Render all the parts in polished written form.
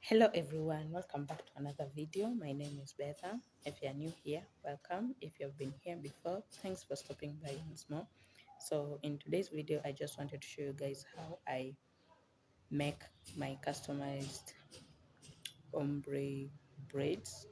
Hello everyone, welcome back to another video. My name is Betha. If you're new here, welcome. If you've been here before, thanks for stopping by once more. So in today's video, I just wanted to show you guys how I make my customized ombre braids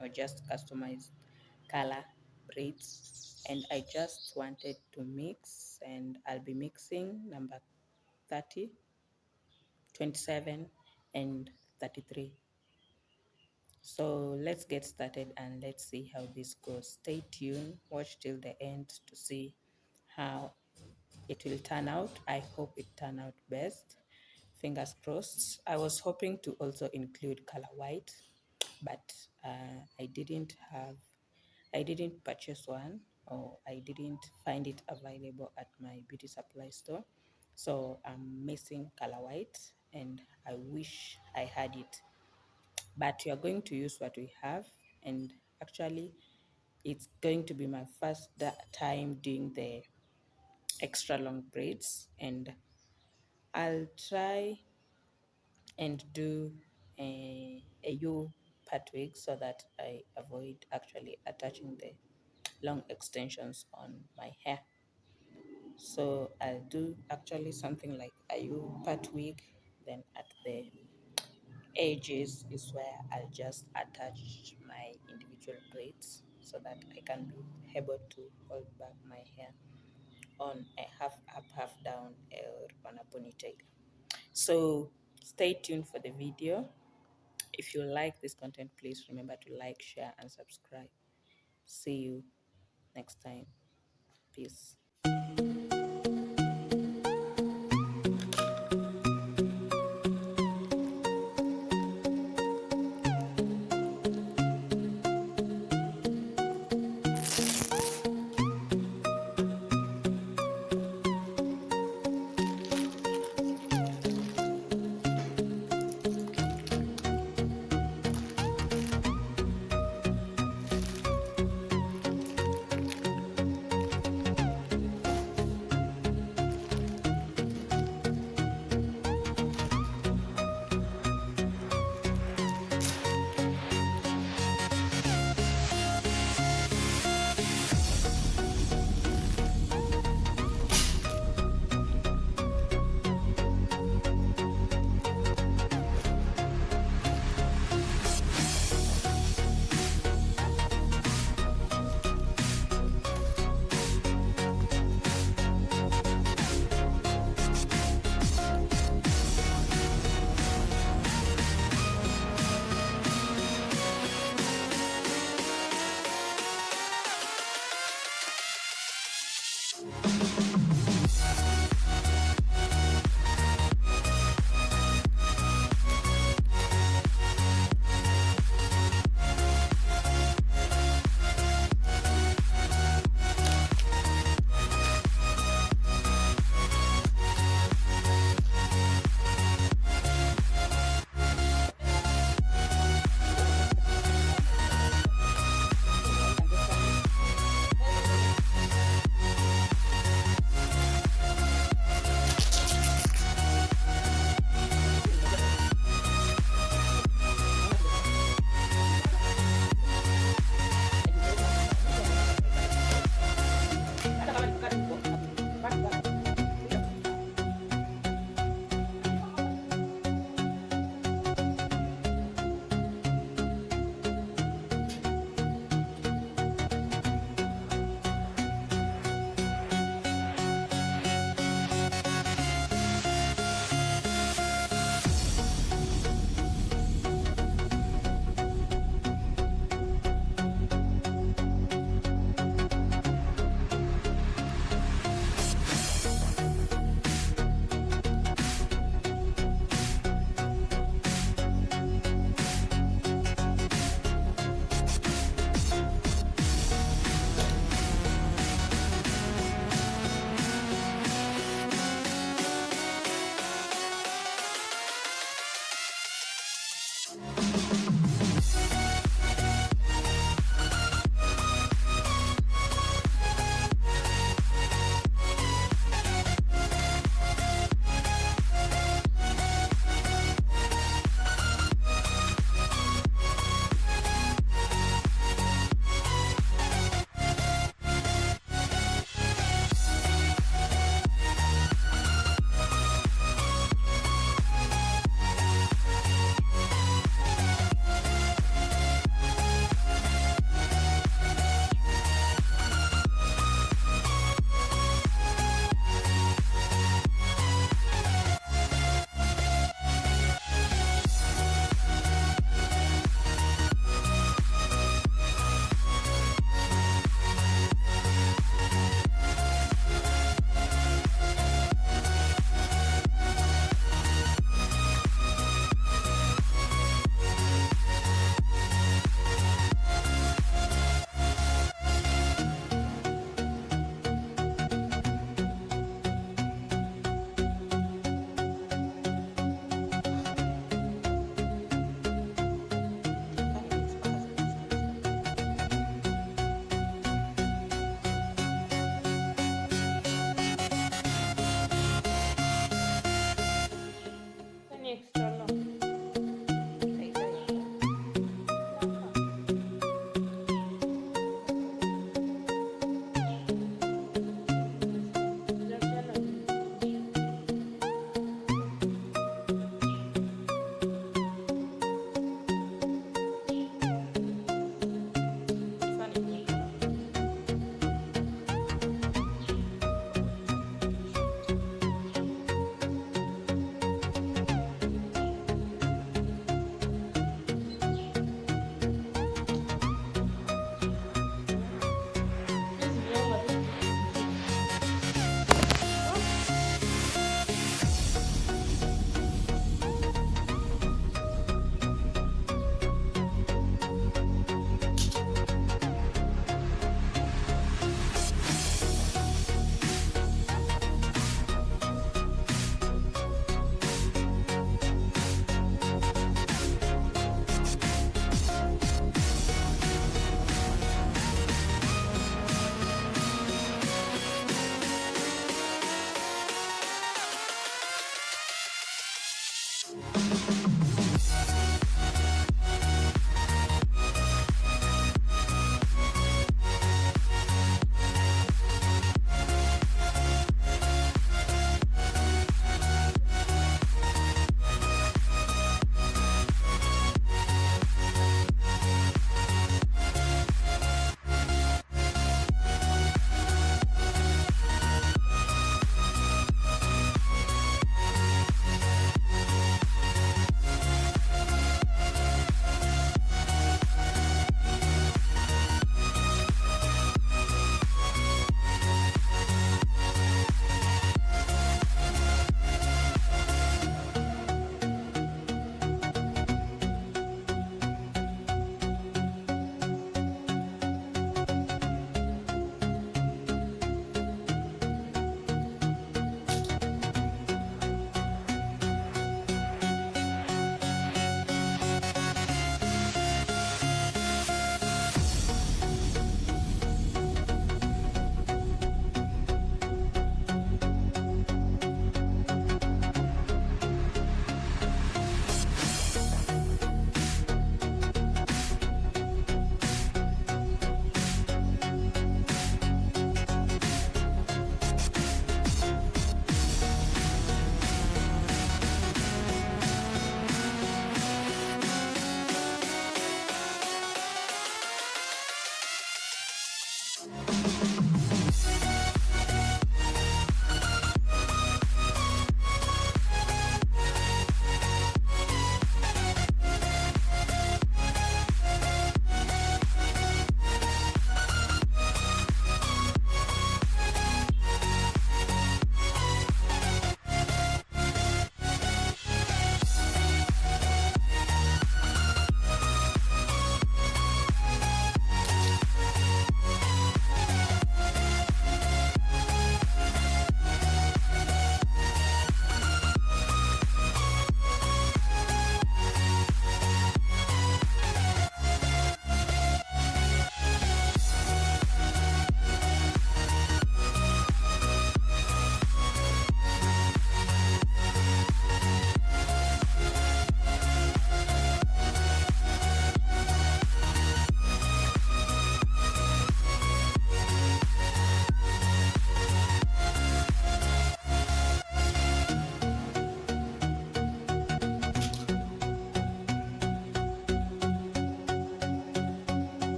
or just customized color braids. And I just wanted to mix, and I'll be mixing number 30, 27, and 33. So let's get started and let's see how this goes. Stay tuned, watch till the end to see how it will turn out. I hope it turn out best. Fingers crossed. I was hoping to also include color white, but I didn't purchase one, or I didn't find it available at my beauty supply store. So I'm missing color white and I wish I had it, but we are going to use what we have. And actually it's going to be my first time doing the extra long braids, and I'll try and do a U part wig so that I avoid actually attaching the long extensions on my hair. So I'll do actually something like a U part wig, then at the edges is where I'll just attach my individual braids so that I can be able to hold back my hair on a half up, half down, or on a ponytail. So stay tuned for the video. If you like this content, please remember to like, share, and subscribe. See you next time. Peace.